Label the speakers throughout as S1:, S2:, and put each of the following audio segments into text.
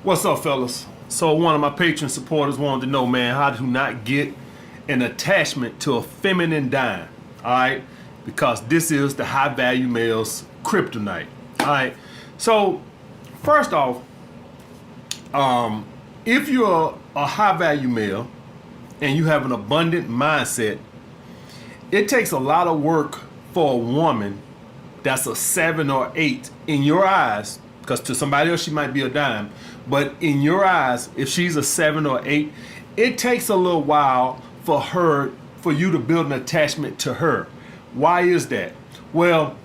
S1: What's up, fellas? So one of my patron supporters wanted to know, man, how to not get an attachment to a feminine dime. All right, because this is the high value male's kryptonite. All right. So first off, if you're a high value male and you have an abundant mindset, it takes a lot of work for a woman that's a 7 or 8 in your eyes, because to somebody else she might be a dime, but in your eyes, if she's a 7 or 8, it takes a little while for you to build an attachment to her. Why is that? Well,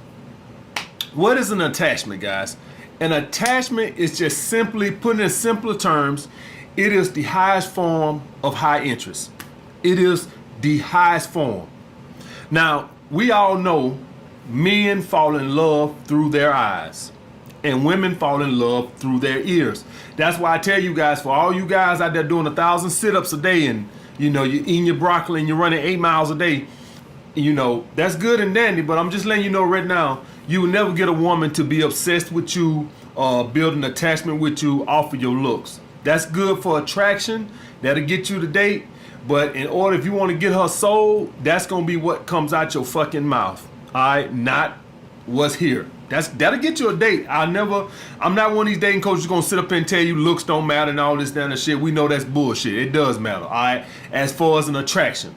S1: what is an attachment, guys? An attachment is just simply, put in simpler terms, it is the highest form of high interest. It is the highest form. Now, we all know men fall in love through their eyes and women fall in love through their ears. That's why I tell you guys, for all you guys out there doing 1,000 sit-ups a day and you're eating your broccoli and you're running 8 miles a day, that's good and dandy, but I'm just letting you know right now, you will never get a woman to be obsessed with you, build an attachment with you off of your looks. That's good for attraction. That'll get you to date. But in order, if you want to get her soul, that's going to be what comes out your fucking mouth. All right? Not what's here. That'll get you a date. I'm not one of these dating coaches going to sit up and tell you looks don't matter and all this kind of shit. We know that's bullshit. It does matter. All right? As far as an attraction.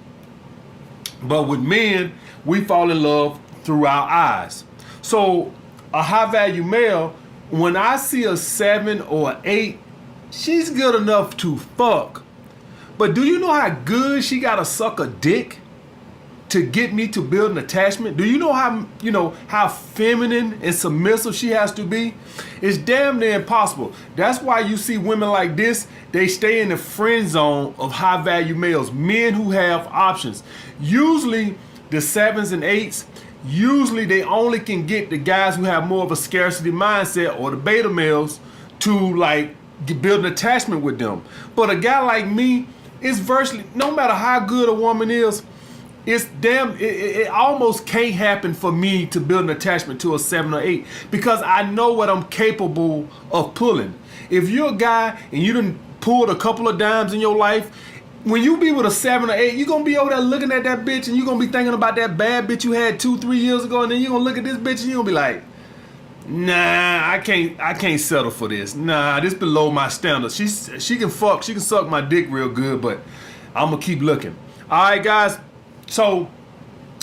S1: But with men, we fall in love through our eyes. So a high value male, when I see a 7 or 8, she's good enough to fuck. But do you know how good she gotta suck a dick to get me to build an attachment? Do you know how feminine and submissive she has to be? It's damn near impossible. That's why you see women like this, they stay in the friend zone of high value males, men who have options. Usually the 7s and 8s, usually they only can get the guys who have more of a scarcity mindset or the beta males to build an attachment with them. But a guy like me, it's virtually, no matter how good a woman is, it almost can't happen for me to build an attachment to a 7 or 8 because I know what I'm capable of pulling. If you're a guy and you done pulled a couple of dimes in your life, when you be with a 7 or 8, you're going to be over there looking at that bitch and you're going to be thinking about that bad bitch you had 2-3 years ago, and then you're going to look at this bitch and you're going to be like, nah, I can't settle for this. Nah, this below my standards. She can suck my dick real good, but I'm gonna keep looking. All right, guys. So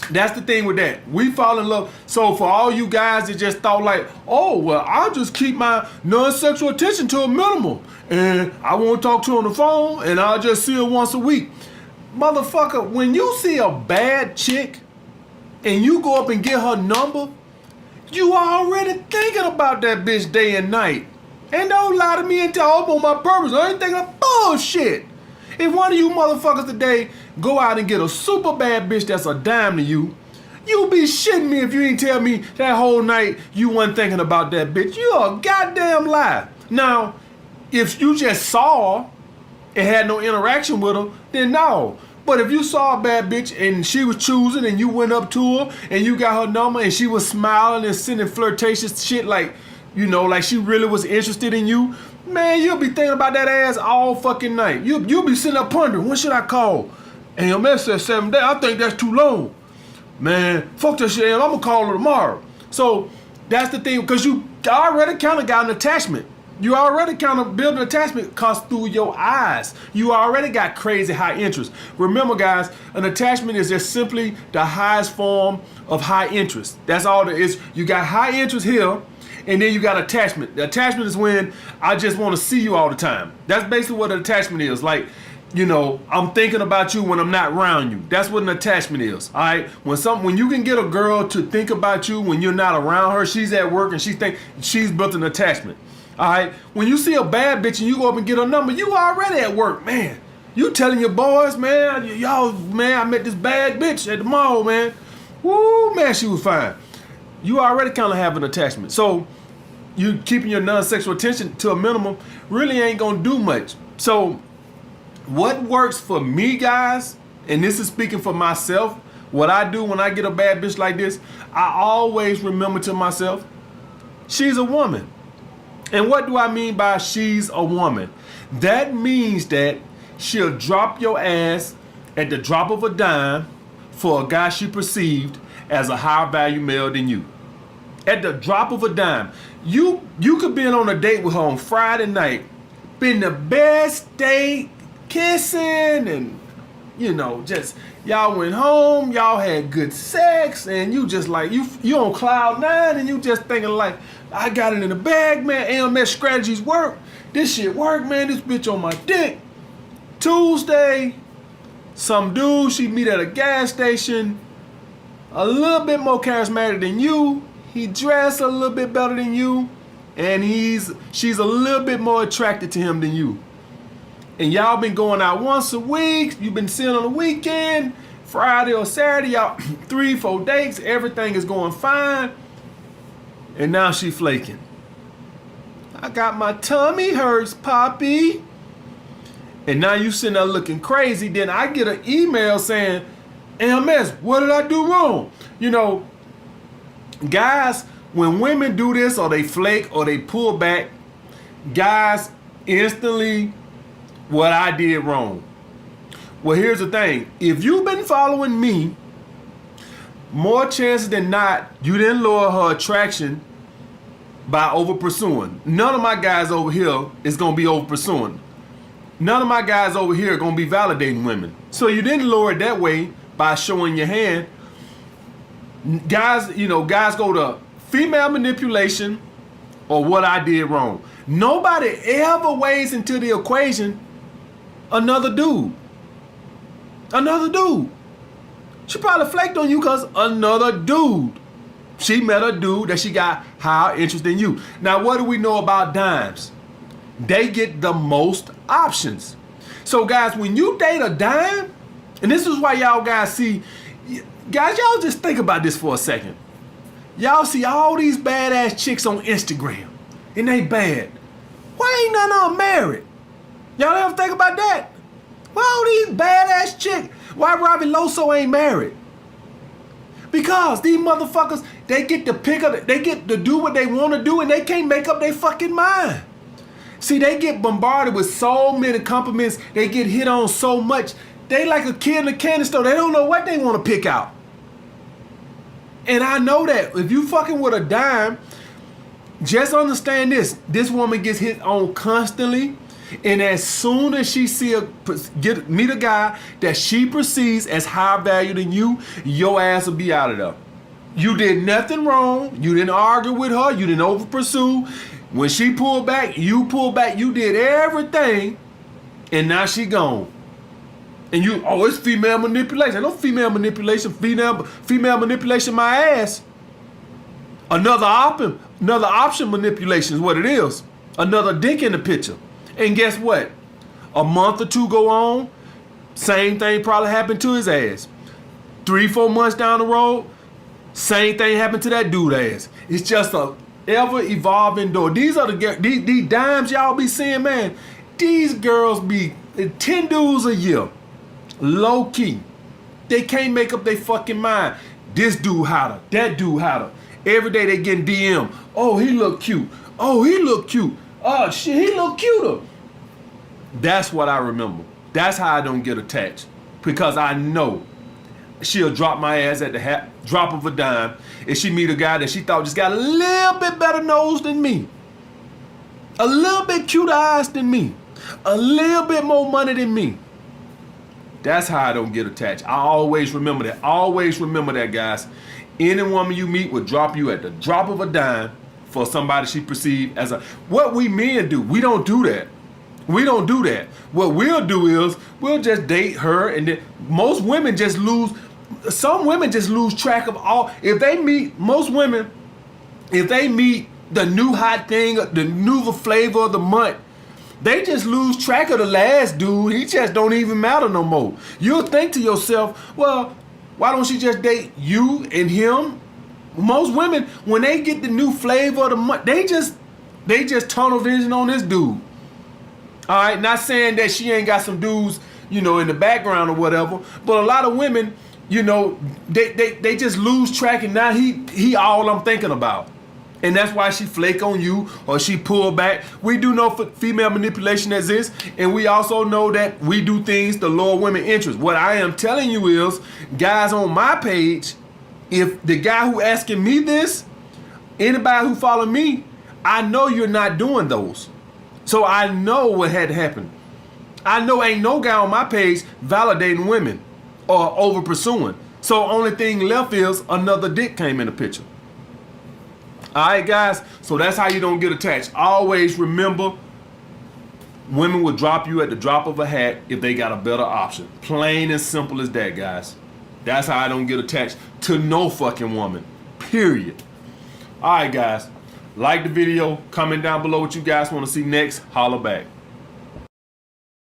S1: that's the thing with that. We fall in love. So for all you guys that just thought like, oh well, I'll just keep my non-sexual attention to a minimum, and I won't talk to her on the phone, and I'll just see her once a week. Motherfucker, when you see a bad chick and you go up and get her number, you already thinking about that bitch day and night. And don't lie to me and tell I'm on my purpose. I ain't thinking of bullshit. If one of you motherfuckers today go out and get a super bad bitch that's a dime to you, you be shitting me if you ain't tell me that whole night you wasn't thinking about that bitch. You a goddamn lie. Now, if you just saw her and had no interaction with her, then no. But if you saw a bad bitch and she was choosing and you went up to her and you got her number and she was smiling and sending flirtatious shit like she really was interested in you, man, you'll be thinking about that ass all fucking night. You'll be sitting up pondering, when should I call? And your man said 7 days. I think that's too long. Man, fuck that shit. I'm going to call her tomorrow. So that's the thing, because you already kind of got an attachment. You already kind of build an attachment because through your eyes. You already got crazy high interest. Remember, guys, an attachment is just simply the highest form of high interest. That's all there is. You got high interest here, and then you got attachment. The attachment is when I just want to see you all the time. That's basically what an attachment is. Like, I'm thinking about you when I'm not around you. That's what an attachment is. All right. When you can get a girl to think about you when you're not around her, she's at work and she's built an attachment. All right. When you see a bad bitch and you go up and get her number, you already at work, man. You telling your boys, man, man, I met this bad bitch at the mall, man. Woo, man, she was fine. You already kind of have an attachment. So you keeping your non-sexual attention to a minimum really ain't gonna do much. So what works for me, guys, and this is speaking for myself, what I do when I get a bad bitch like this, I always remember to myself, she's a woman. And what do I mean by she's a woman? That means that she'll drop your ass at the drop of a dime for a guy she perceived as a higher value male than you. At the drop of a dime. You could be on a date with her on Friday night. Been the best date, kissing and, just y'all went home, y'all had good sex, and you just like, you on cloud nine, and you just thinking like, I got it in the bag, man. AMS strategies work. This shit work, man. This bitch on my dick. Tuesday, some dude she meet at a gas station, a little bit more charismatic than you. He dressed a little bit better than you, and she's a little bit more attracted to him than you. And y'all been going out once a week. You've been seeing on the weekend, Friday or Saturday, y'all 3-4 dates. Everything is going fine. And now she flaking. I got my tummy hurts, Poppy. And now you sitting there looking crazy. Then I get an email saying, AMS, what did I do wrong? Guys, when women do this or they flake or they pull back, guys instantly, what I did wrong. Well, here's the thing. If you've been following me, more chances than not, you didn't lower her attraction by over pursuing. None of my guys over here is going to be over pursuing. None of my guys over here are going to be validating women. So you didn't lower it that way by showing your hand. Guys go to female manipulation or what I did wrong. Nobody ever weighs into the equation another dude. Another dude. She probably flaked on you because another dude. She met a dude that she got higher interest than you. Now, what do we know about dimes? They get the most options. So, guys, when you date a dime, and this is why y'all guys see, guys, y'all just think about this for a second. Y'all see all these badass chicks on Instagram, and they bad. Why ain't none of them married? Y'all ever think about that? Why all these badass chicks? Why Robbie Loso ain't married? Because these motherfuckers, they get to pick up, they get to do what they want to do, and they can't make up their fucking mind. See, they get bombarded with so many compliments, they get hit on so much, they like a kid in a candy store. They don't know what they want to pick out. And I know that if you fucking with a dime, just understand this. This woman gets hit on constantly. And as soon as she meet a guy that she perceives as higher value than you, your ass will be out of there. You did nothing wrong. You didn't argue with her. You didn't over pursue. When she pulled back, you pulled back. You did everything. And now she gone. And it's female manipulation. No female manipulation. Female manipulation my ass. Another option manipulation is what it is. Another dick in the picture. And guess what? A month or two go on, same thing probably happened to his ass. 3-4 months down the road, same thing happened to that dude ass. It's just a ever evolving door. These dimes y'all be seeing, man. These girls be 10 dudes a year, low key. They can't make up their fucking mind. This dude hotter, that dude hotter. Every day they getting DM. Oh, he look cute. Oh, he look cute. Oh, shit, he look cuter. That's what I remember. That's how I don't get attached. Because I know she'll drop my ass at the drop of a dime if she meet a guy that she thought just got a little bit better nose than me. A little bit cuter eyes than me. A little bit more money than me. That's how I don't get attached. I always remember that. Always remember that, guys. Any woman you meet will drop you at the drop of a dime for somebody she perceived as what we men do. We don't do that. We don't do that. What we'll do is we'll just date her, and then most women just lose. Some women just lose track of all. If they meet the new hot thing, the new flavor of the month, they just lose track of the last dude. He just don't even matter no more. You'll think to yourself, well, why don't she just date you and him? Most women, when they get the new flavor of the month, they just tunnel vision on this dude. All right, not saying that she ain't got some dudes, in the background or whatever, but a lot of women, they just lose track, and now he all I'm thinking about. And that's why she flake on you or she pull back. We do know female manipulation exists, and we also know that we do things to lower women's interest. What I am telling you is, guys on my page, if the guy who asking me this, anybody who follow me, I know you're not doing those. So I know what had happened. I know ain't no guy on my page validating women or over pursuing. So only thing left is another dick came in the picture. All right, guys. So that's how you don't get attached. Always remember, women will drop you at the drop of a hat if they got a better option. Plain and simple as that, guys. That's how I don't get attached to no fucking woman. Period. All right, guys. Like the video. Comment down below what you guys want to see next. Holla back.